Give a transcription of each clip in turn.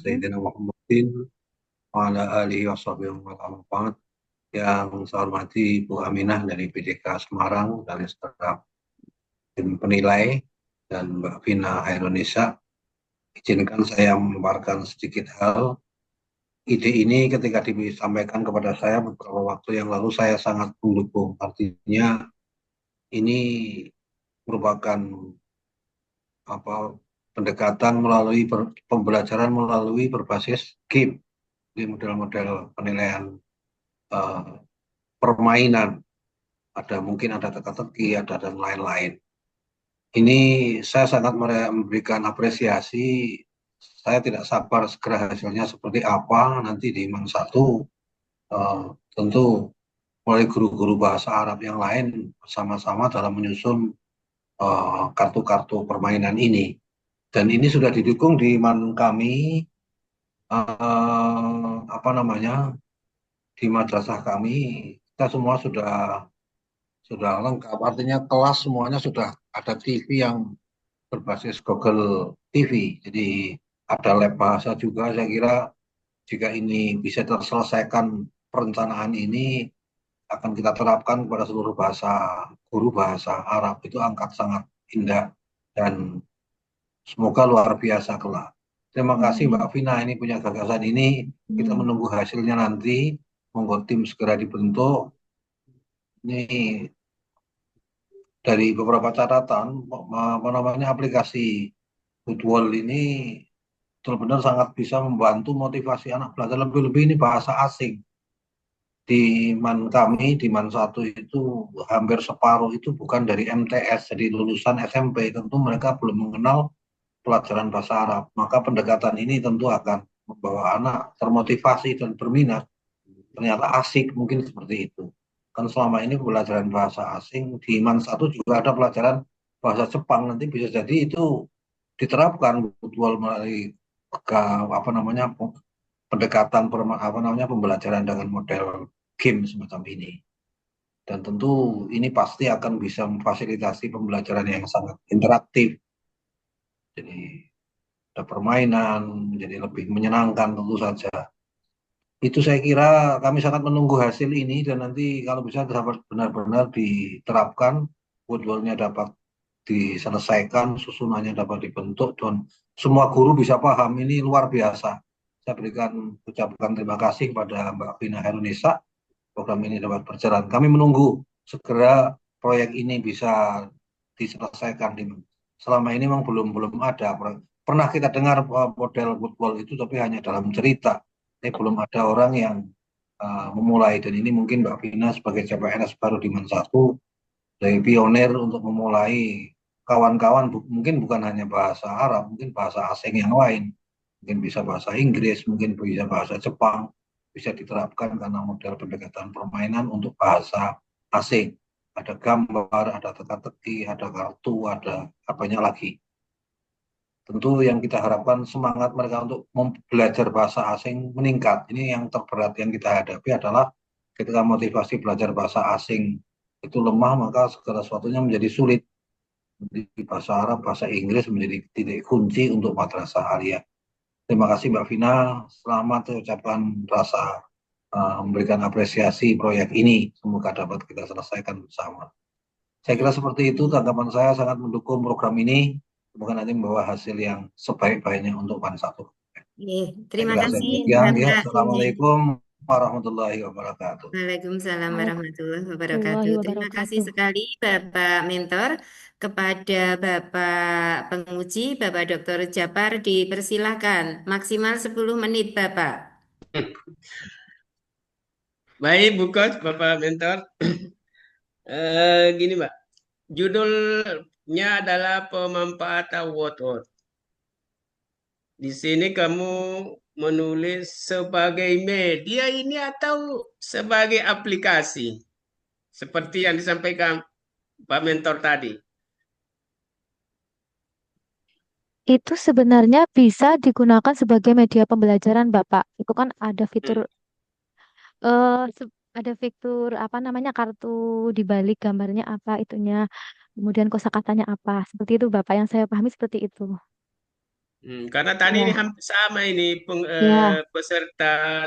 sayyidina Muhammadin wa ala alihi wa sahbihi wa sallam. Yang saya hormati Ibu Aminah dari PDK Semarang, dari staf tim penilai, dan Mbak Vina Hairunisa. Izinkan saya memaparkan sedikit hal. Ide ini ketika disampaikan kepada saya beberapa waktu yang lalu, saya sangat mendukung. Artinya ini merupakan apa pendekatan melalui pembelajaran melalui berbasis game di model-model penilaian eh, permainan. Ada mungkin ada teka-teki, ada dan lain-lain. Ini saya sangat memberikan apresiasi. Saya tidak sabar segera hasilnya seperti apa nanti di Man satu. eh, Tentu mulai guru-guru bahasa Arab yang lain bersama-sama dalam menyusun kartu-kartu permainan ini. Dan ini sudah didukung di Man kami, apa namanya, di madrasah kami. Kita semua sudah lengkap. Artinya kelas semuanya sudah ada TV yang berbasis Google TV. Jadi ada lab bahasa juga. Saya kira jika ini bisa terselesaikan, perencanaan ini akan kita terapkan kepada seluruh bahasa, guru bahasa Arab itu angkat sangat indah dan semoga luar biasa kelak. Terima kasih Mbak Vina, ini punya gagasan ini. Kita menunggu hasilnya nanti. Monggo tim segera dibentuk. Ini dari beberapa catatan, apa namanya, aplikasi Goodwall ini benar-benar sangat bisa membantu motivasi anak belajar, lebih-lebih ini bahasa asing. Di Man kami, di Man satu itu hampir separuh itu bukan dari MTS, jadi lulusan SMP. Tentu mereka belum mengenal pelajaran bahasa Arab. Maka pendekatan ini tentu akan membawa anak termotivasi dan berminat. Ternyata asik, mungkin seperti itu. Kan selama ini pelajaran bahasa asing, di Man satu juga ada pelajaran bahasa Jepang. Nanti bisa jadi itu diterapkan virtual melalui apa namanya, pendekatan apa namanya, pembelajaran dengan model game semacam ini. Dan tentu ini pasti akan bisa memfasilitasi pembelajaran yang sangat interaktif. Jadi ada permainan, menjadi lebih menyenangkan tentu saja. Itu saya kira kami sangat menunggu hasil ini, dan nanti kalau bisa dapat benar-benar diterapkan, jadwalnya dapat diselesaikan, susunannya dapat dibentuk, dan semua guru bisa paham. Ini luar biasa. Saya ucapkan terima kasih kepada Mbak Vina Herunisa. Program ini dapat berjalan. Kami menunggu segera proyek ini bisa diselesaikan. Selama ini memang belum ada. Pernah kita dengar model football itu, tapi hanya dalam cerita. Ini belum ada orang yang memulai. Dan ini mungkin Mbak Vina sebagai CPNS baru di Man 1, dari pionir untuk memulai. Kawan-kawan mungkin bukan hanya bahasa Arab, mungkin bahasa asing yang lain. Mungkin bisa bahasa Inggris, mungkin bisa bahasa Jepang, bisa diterapkan karena model pendekatan permainan untuk bahasa asing. Ada gambar, ada teka-teki, ada kartu, ada apanya lagi. Tentu yang kita harapkan semangat mereka untuk belajar bahasa asing meningkat. Ini yang terberat yang kita hadapi adalah ketika motivasi belajar bahasa asing itu lemah, maka segala sesuatunya menjadi sulit. Di bahasa Arab, bahasa Inggris menjadi titik kunci untuk madrasah aliyah. Terima kasih Mbak Vina, selamat ucapan rasa memberikan apresiasi proyek ini. Semoga dapat kita selesaikan bersama. Saya kira seperti itu, tanggapan saya sangat mendukung program ini. Semoga nanti membawa hasil yang sebaik-baiknya untuk Man satu. Saya Terima kira kasih demikian. Ya, Bapak ini. Assalamualaikum warahmatullahi wabarakatuh. Waalaikumsalam warahmatullahi wabarakatuh. Warahmatullahi Terima kasih wabarakatuh. sekali Bapak Mentor. Kepada Bapak Penguji, Bapak Dr. Japar, dipersilakan. Maksimal 10 menit Bapak. Baik, Bu Coach, Bapak Mentor. Gini, Mbak. Judulnya adalah pemanfaatan word. Di sini kamu menulis sebagai media ini atau sebagai aplikasi, seperti yang disampaikan Pak Mentor tadi. Itu sebenarnya bisa digunakan sebagai media pembelajaran, Bapak. Itu kan ada fitur Hmm. ada fitur apa namanya, kartu di balik gambarnya apa itunya. Kemudian kosakatanya apa. Seperti itu, Bapak. Yang saya pahami seperti itu. Karena tadi ini Ya, hampir sama ini ya. peserta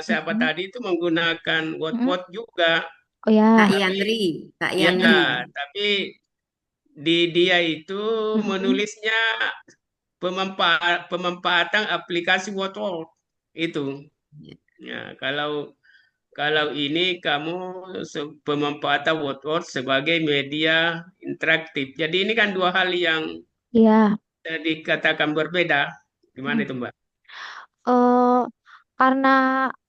siapa Mm-mm. tadi itu menggunakan Mm-mm. word-word juga, Oh Kak ya. tapi Yandri, Kak ya Yandri. tapi di dia itu Mm-mm. menulisnya pemanfaatan aplikasi word-word itu. Ya, kalau ini kamu pemanfaatan word-word sebagai media interaktif. Jadi ini kan dua hal yang Ya. dikatakan berbeda. Gimana Mm. itu, Mbak? Eh, karena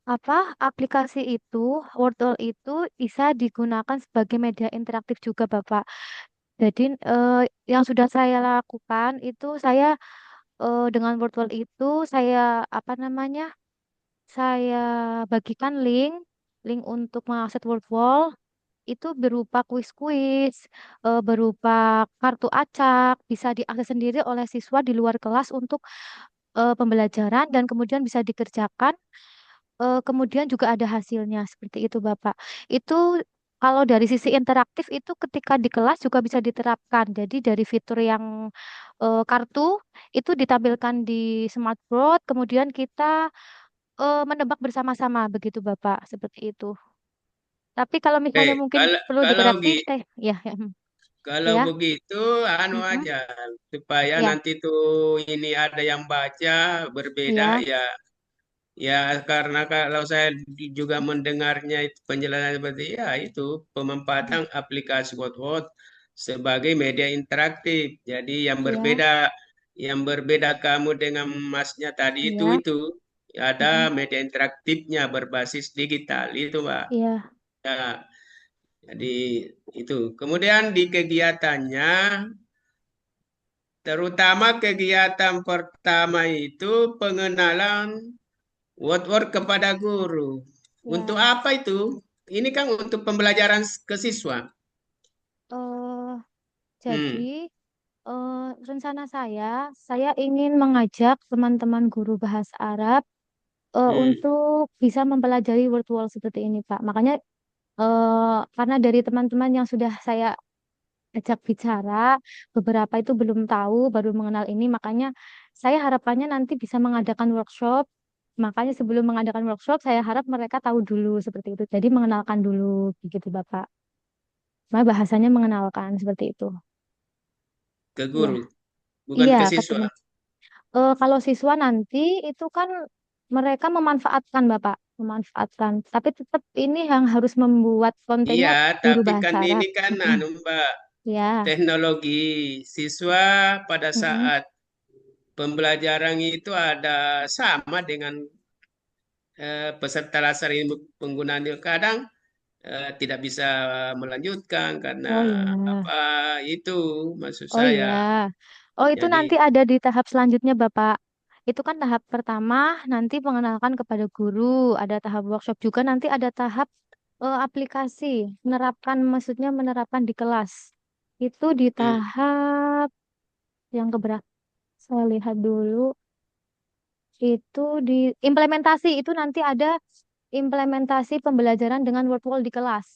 apa aplikasi itu, Wordle itu bisa digunakan sebagai media interaktif juga, Bapak. Jadi yang sudah saya lakukan itu saya dengan Wordle itu saya apa namanya? Saya bagikan link untuk mengakses Wordwall itu berupa kuis-kuis, berupa kartu acak, bisa diakses sendiri oleh siswa di luar kelas untuk pembelajaran dan kemudian bisa dikerjakan. Kemudian juga ada hasilnya seperti itu, Bapak. Itu kalau dari sisi interaktif itu ketika di kelas juga bisa diterapkan. Jadi dari fitur yang kartu itu ditampilkan di smartboard, kemudian kita menebak bersama-sama begitu, Bapak, seperti itu. Tapi kalau Oke, misalnya mungkin kalau perlu kalau dikoreksi, ya, ya, kalau ya, begitu, anu mm-mm, aja supaya ya, nanti tuh ini ada yang baca berbeda ya, ya. Ya, karena kalau saya juga mendengarnya itu penjelasan seperti ya itu pemanfaatan aplikasi WhatsApp sebagai media interaktif. Jadi ya, yang berbeda kamu dengan masnya tadi ya, itu ada mm-mm, media interaktifnya berbasis digital itu, Pak. ya, Ya, jadi itu. Kemudian di kegiatannya, terutama kegiatan pertama itu pengenalan word-word kepada guru. Untuk ya. apa itu? Ini kan untuk pembelajaran ke siswa. eh Jadi, Hmm, rencana saya ingin mengajak teman-teman guru bahasa Arab hmm, untuk bisa mempelajari virtual seperti ini, Pak. Makanya, karena dari teman-teman yang sudah saya ajak bicara, beberapa itu belum tahu, baru mengenal ini, makanya saya harapannya nanti bisa mengadakan workshop. Makanya sebelum mengadakan workshop, saya harap mereka tahu dulu seperti itu. Jadi mengenalkan dulu, begitu, Bapak. Nah, bahasanya mengenalkan seperti itu. ke Iya, guru, bukan iya, ke ke siswa. teman. Kalau siswa nanti itu kan mereka memanfaatkan Bapak, memanfaatkan. Tapi tetap ini yang harus membuat kontennya Iya, guru tapi bahasa kan Arab. ini kan Mm-mm. anu Mbak, Ya, teknologi siswa pada mm-mm. saat pembelajaran itu ada sama dengan peserta laser ini penggunaan itu kadang tidak bisa melanjutkan karena Oh ya, apa itu maksud oh saya. iya. Oh itu Jadi nanti ada di tahap selanjutnya Bapak. Itu kan tahap pertama nanti mengenalkan kepada guru, ada tahap workshop juga, nanti ada tahap aplikasi, menerapkan maksudnya menerapkan di kelas. Itu di hmm, tahap yang keberapa? Saya lihat dulu. Itu di implementasi itu nanti ada implementasi pembelajaran dengan virtual di kelas.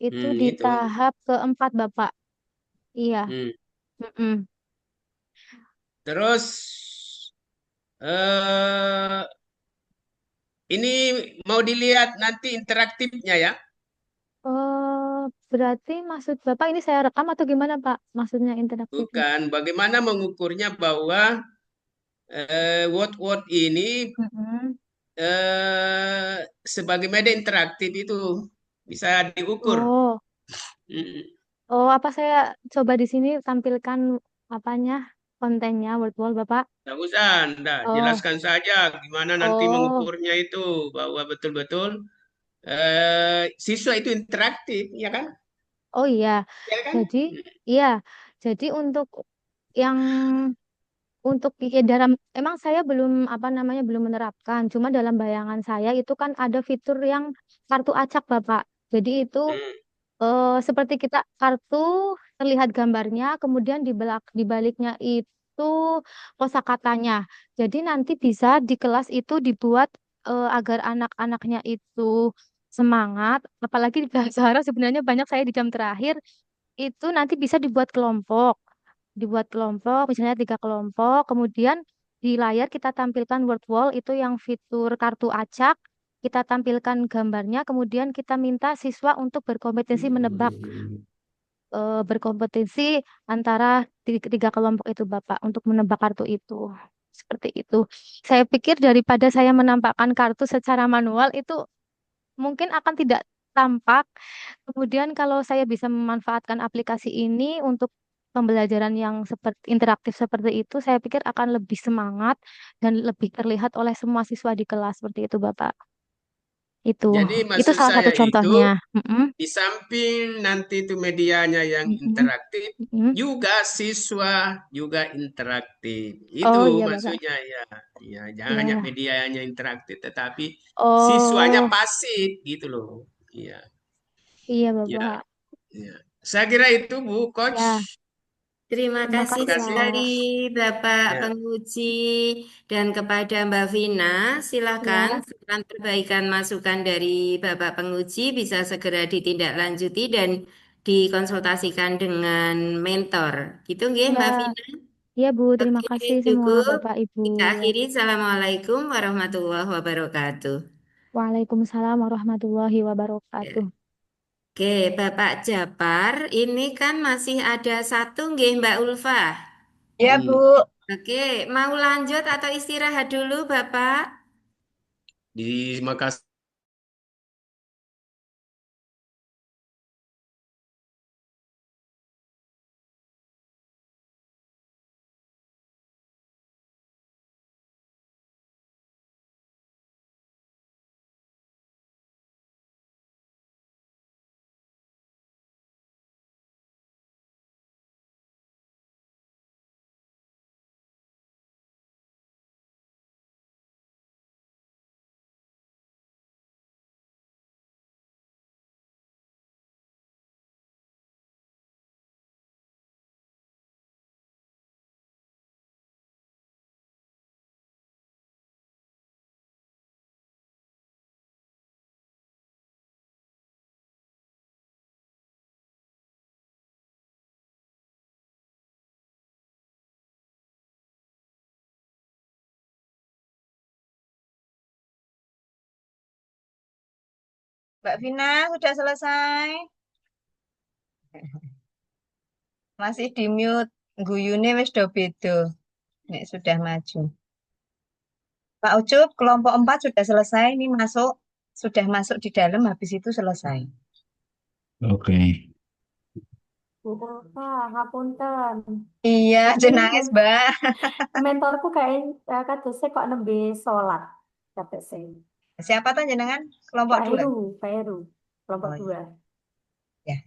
Itu di itu. tahap keempat, Bapak. Iya. Hmm. Mm-mm. Terus eh ini mau dilihat nanti interaktifnya ya, Berarti maksud Bapak ini saya rekam atau gimana, Pak? Maksudnya interaktifnya. bukan bagaimana mengukurnya bahwa word-word ini Mm-mm. sebagai media interaktif itu bisa diukur. Oh, Mm, oh apa saya coba di sini tampilkan apanya kontennya word Bapak? Nggak usah, Anda Oh, jelaskan saja gimana nanti oh, mengukurnya itu bahwa betul-betul siswa itu interaktif, ya kan? oh iya. Ya kan? Jadi, iya. Jadi yang ya dalam emang saya belum apa namanya belum menerapkan. Cuma dalam bayangan saya itu kan ada fitur yang kartu acak, Bapak. Jadi itu Hmm, seperti kita kartu terlihat gambarnya, kemudian di baliknya itu kosakatanya. Jadi nanti bisa di kelas itu dibuat agar anak-anaknya itu semangat. Apalagi di bahasa Arab sebenarnya banyak saya di jam terakhir itu nanti bisa dibuat kelompok, misalnya 3 kelompok, kemudian di layar kita tampilkan word wall itu yang fitur kartu acak, kita tampilkan gambarnya, kemudian kita minta siswa untuk berkompetensi menebak, berkompetensi antara tiga kelompok itu Bapak untuk menebak kartu itu. Seperti itu. Saya pikir daripada saya menampakkan kartu secara manual itu mungkin akan tidak tampak. Kemudian kalau saya bisa memanfaatkan aplikasi ini untuk pembelajaran yang seperti interaktif seperti itu, saya pikir akan lebih semangat dan lebih terlihat oleh semua siswa di kelas seperti itu, Bapak. Jadi Itu maksud salah satu saya itu contohnya. Mm-mm, di samping nanti itu medianya yang mm-mm, interaktif, mm-mm. juga siswa juga interaktif. Itu Oh iya, Bapak. maksudnya ya. Ya, jangan hanya Iya. medianya interaktif, tetapi siswanya Oh, pasif gitu loh. Iya, iya, ya, Bapak. ya. Saya kira itu Bu Coach. Ya, Terima terima kasih kasih, sekali Mas. Bapak Ya, penguji dan kepada Mbak Vina, silakan Ya, saran perbaikan masukan dari Bapak penguji bisa segera ditindaklanjuti dan dikonsultasikan dengan mentor. Gitu nggih ya, Mbak Vina? ya, Bu. Terima Oke, kasih semua cukup. Bapak Ibu. Kita akhiri. Assalamualaikum warahmatullahi wabarakatuh. Waalaikumsalam warahmatullahi wabarakatuh. Ya. Oke, Bapak Japar, ini kan masih ada satu nggih Mbak Ulfa. Ya, hmm, Bu. Oke, mau lanjut atau istirahat dulu, Bapak? di Makassar. Mbak Vina sudah selesai? Masih di mute. Guyune wis do beda. Nek sudah maju. Pak Ucup, kelompok 4 sudah selesai. Ini sudah masuk di dalam, habis itu selesai. Oke. Bu Ulfa, ngapunten. Iya, Ini aja nangis, Mbak. mentorku kayak kadose kok nembe sholat kadose. Siapa tuh jenengan? Kelompok 2. Pak Heru, kelompok Oh, 2. ya.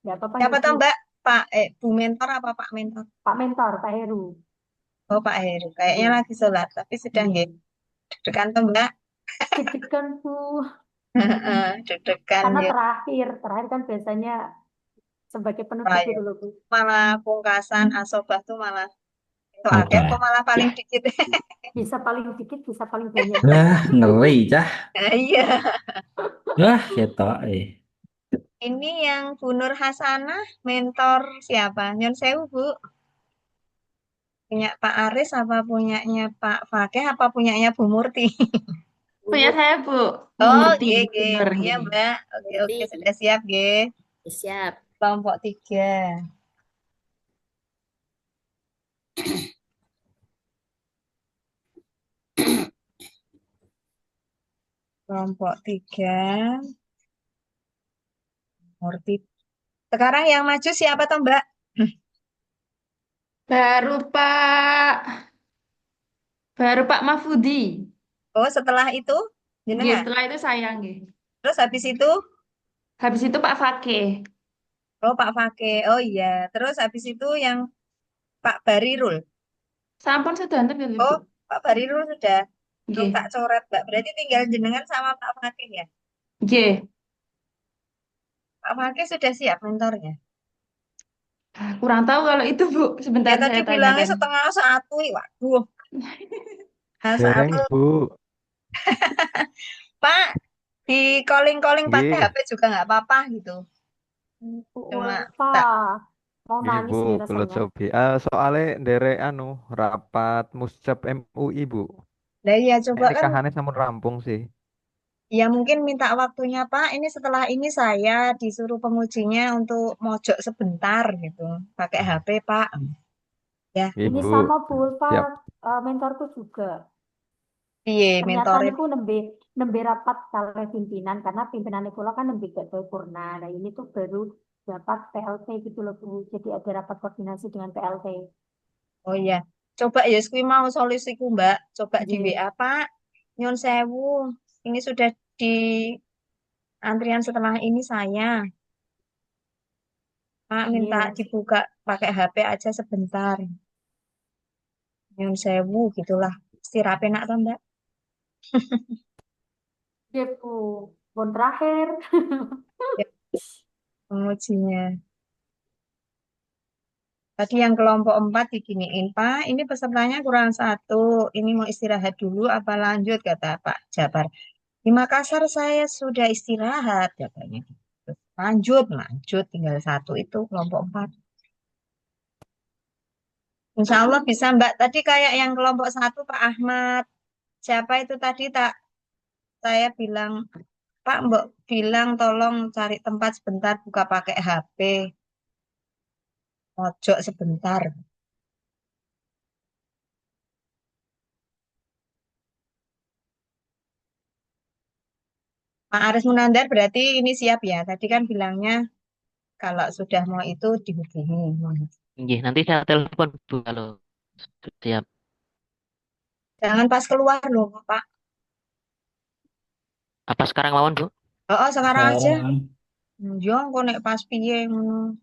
Nggak apa-apa Siapa nih tuh, Bu. Mbak? Bu Mentor apa Pak Mentor? Pak Mentor, Pak Heru. Oh, Pak Heru. Kayaknya Iya, lagi sholat, tapi sudah iya. nggih. Deg-degan tuh, Mbak. Deg-degan Bu. Deg-degan Karena nggih. terakhir kan biasanya sebagai penutup Bahaya. gitu loh Bu. Malah pungkasan asobah tuh malah itu Oke. akhir kok malah paling dikit. Bisa paling dikit, bisa paling banyak. Ngeri cah. Nah, iya. Ketok Ini yang Bu Nur Hasanah, mentor siapa? Nyon Sewu, Bu. Punya Pak Aris apa punyanya Pak Fakih apa punyanya Bu Murti? Punya saya, Bu. Bu Oh, Murti, G, Bu Nur, Iya, nggih. Mbak. Oke, Ngerti. sudah siap, G. Siap. Kelompok 3. Kelompok 3. Murti. Sekarang yang maju siapa toh, Mbak? Baru Pak Mahfudi. Oh, setelah itu Nggih, jenengan. setelah itu saya, nggih. Terus habis itu Habis itu Pak Fakih. oh Pak Fakih. Oh iya. Terus habis itu yang Pak Barirul. Sampun sedanten nggih, Bu. Oh, Pak Barirul sudah. Belum Nggih. tak coret, Mbak. Berarti tinggal jenengan sama Pak Fakih ya? Nggih. Pak Fakih sudah siap mentornya. Kurang tahu kalau itu, Bu. Ya Sebentar tadi saya bilangnya tanyakan. setengah satu. Waduh. Dereng, Satu. Bu. Pak, di calling-calling pakai Nggih. HP juga nggak apa-apa gitu. Bu Cuma Ulfa, tak Mau Nggih, Bu, nangis nih kula rasanya. cobi. Soale nderek rapat Muscep MUI, Bu. Lah iya Nek coba kan nikahannya sampun rampung sih. ya mungkin minta waktunya Pak. Ini setelah ini saya disuruh pengujinya untuk mojok sebentar gitu. Pakai HP Pak. Ya, Nggih, Ini Bu. sama Bu Ulfa, Siap. mentorku juga. piye Ternyata mentore. niku nembe nembe rapat kali pimpinan karena pimpinan kula kan nembe gak sempurna. Nah ini tuh baru dapat PLT gitu loh Bu. Jadi ada rapat koordinasi dengan PLT. Oh iya. Coba ya kuwi mau solusiku Mbak. Coba di Nggih, WA Pak. Nyon sewu. Ini sudah di antrian setelah ini saya. Pak minta nggih, dibuka pakai HP aja sebentar. Nyon sewu gitulah. Istirahat enak kan Mbak? nggih Bu. Bon terakhir. Ya, pengujinya. Tadi yang kelompok 4 diginiin, Pak, ini pesertanya kurang satu. Ini mau istirahat dulu apa lanjut, kata Pak Jabar. Di Makassar saya sudah istirahat, katanya. Lanjut, lanjut. Tinggal satu itu kelompok 4. Insya Allah bisa, Mbak. Tadi kayak yang kelompok 1, Pak Ahmad. Siapa itu tadi tak saya bilang, Pak, Mbak bilang tolong cari tempat sebentar buka pakai HP. Mojok sebentar. Pak Aris Munandar berarti ini siap ya. Tadi kan bilangnya kalau sudah mau itu dihubungi. Nggih, nanti saya telepon Bu kalau siap. Jangan pas keluar loh, Pak. Apa sekarang mawon, Bu? Oh, oh, sekarang aja. Sekarang Jong, kok nek pas piye ngono.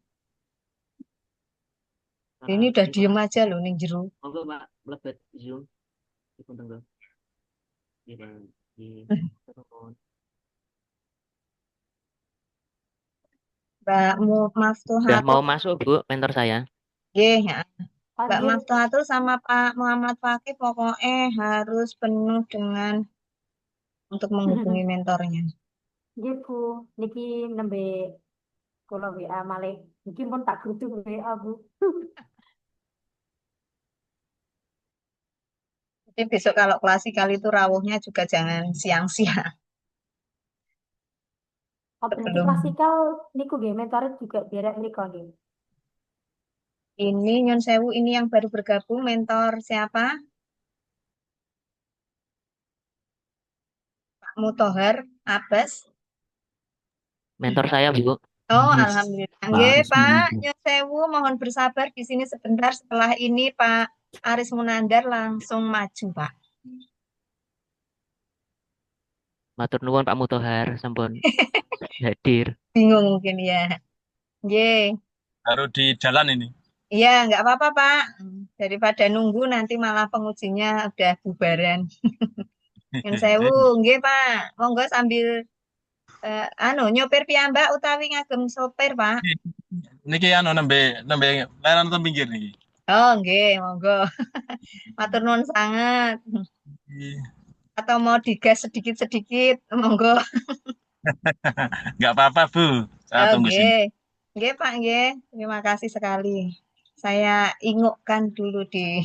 Ini Sekarang udah ini Pak. diem aja loh ning jero. Monggo Pak, mlebet Zoom. Dipun tunggu. Nggih, Pak. Nggih. Telepon. Mbak Udah mau Maftuhatul. masuk, Bu, mentor saya. Nggih, ya. Mbak Lanjut. Maftuhatul sama Pak Muhammad Fakih pokoknya harus penuh dengan untuk menghubungi mentornya. Nggih Bu. Niki nembe kula WA malih. Niki pun tak grup WA Bu. Jadi besok kalau klasikal itu rawuhnya juga jangan siang-siang Oh, berarti sebelum klasikal niku nggih mentore juga derek mriko nggih. ini Nyon Sewu ini yang baru bergabung mentor siapa? Pak Mutohar Abbas. Mentor saya, Bu. Oh, Yes, alhamdulillah. Pak Nggih, Aris Pak, Munandar. Nyun sewu, mohon bersabar di sini sebentar. Setelah ini Pak Aris Munandar langsung maju, Pak. Matur nuwun Pak Mutohar, sampun hadir. Bingung mungkin ya. Nggih. Baru di jalan ini. Iya, nggak apa-apa, Pak. Daripada nunggu nanti malah pengujinya udah bubaran. Nyun sewu, nggih, Pak. Monggo sambil nyopir piyambak utawi ngagem sopir, Pak. Niki anu nembe nembe layanan nonton pinggir niki. Oh, nggih, monggo. Matur nuwun sangat. Atau mau digas sedikit-sedikit, monggo. Nggak apa-apa, Bu. Saya tunggu Oke, sini. nggih Pak, nggih. Terima kasih sekali. Saya ingukkan dulu di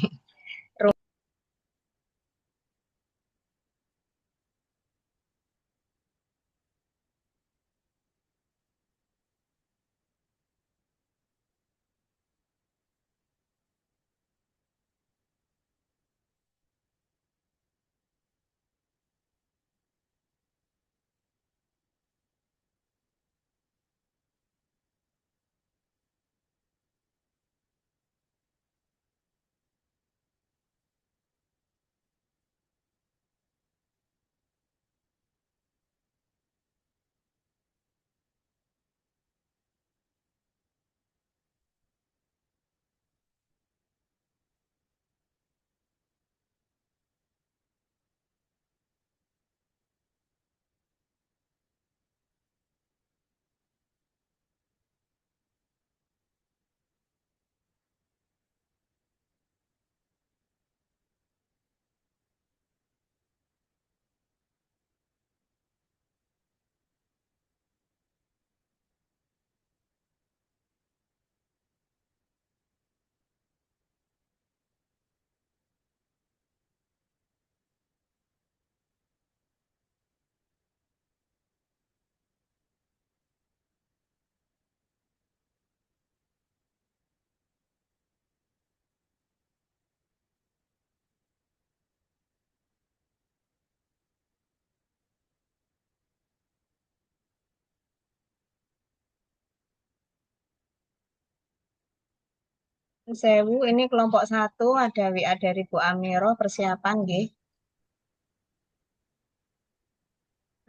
Sewu, ini kelompok 1 ada WA dari Bu Amiro persiapan nggih.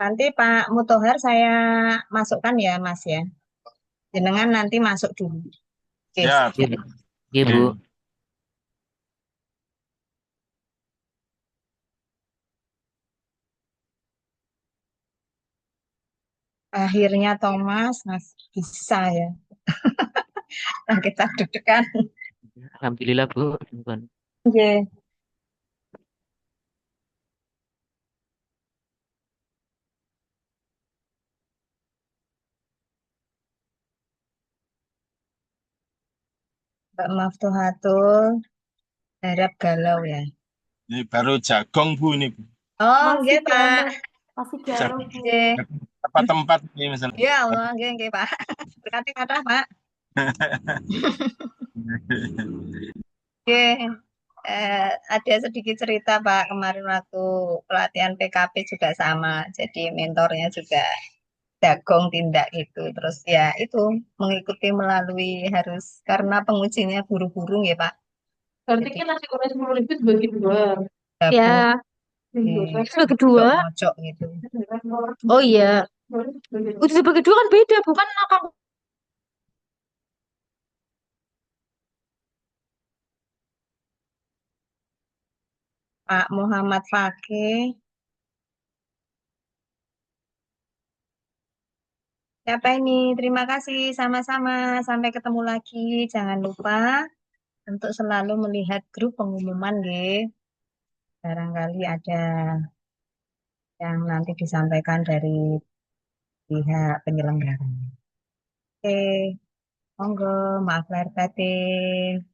Nanti Pak Mutohar saya masukkan ya Mas ya. Jenengan nanti masuk dulu. Oke, Ya, siap. Iya, oke. Bu. Akhirnya Thomas, Mas bisa ya. Nah, kita deg-degan. Alhamdulillah, Bu. Bukan. Oke. Mbak Maftuhatul harap galau ya. Ini baru jagong Bu ini. Bu. Oh, Masih nggih, Pak. galau. Masih galau, Jagong Bu. Nggih. dapat tempat ini misalnya. Ya Allah, nggih, nggih, Pak. Berarti kata, Pak. Oke. Ada sedikit cerita Pak, kemarin waktu pelatihan PKP juga sama. Jadi mentornya juga jagong tindak gitu. Terus ya itu mengikuti melalui harus karena pengujinya buru-buru ya Pak. Berarti Jadi kan nasi goreng 10.000 dibagi dua. gabung Ya, episode kedua. mojok gitu. Oh iya. Udah sebagai dua kan beda, bukan makan. Pak Muhammad Fakih. Siapa ini? Terima kasih sama-sama. Sampai ketemu lagi. Jangan lupa untuk selalu melihat grup pengumuman, nggih. Barangkali ada yang nanti disampaikan dari pihak penyelenggara. Oke, monggo, maaf lahir batin.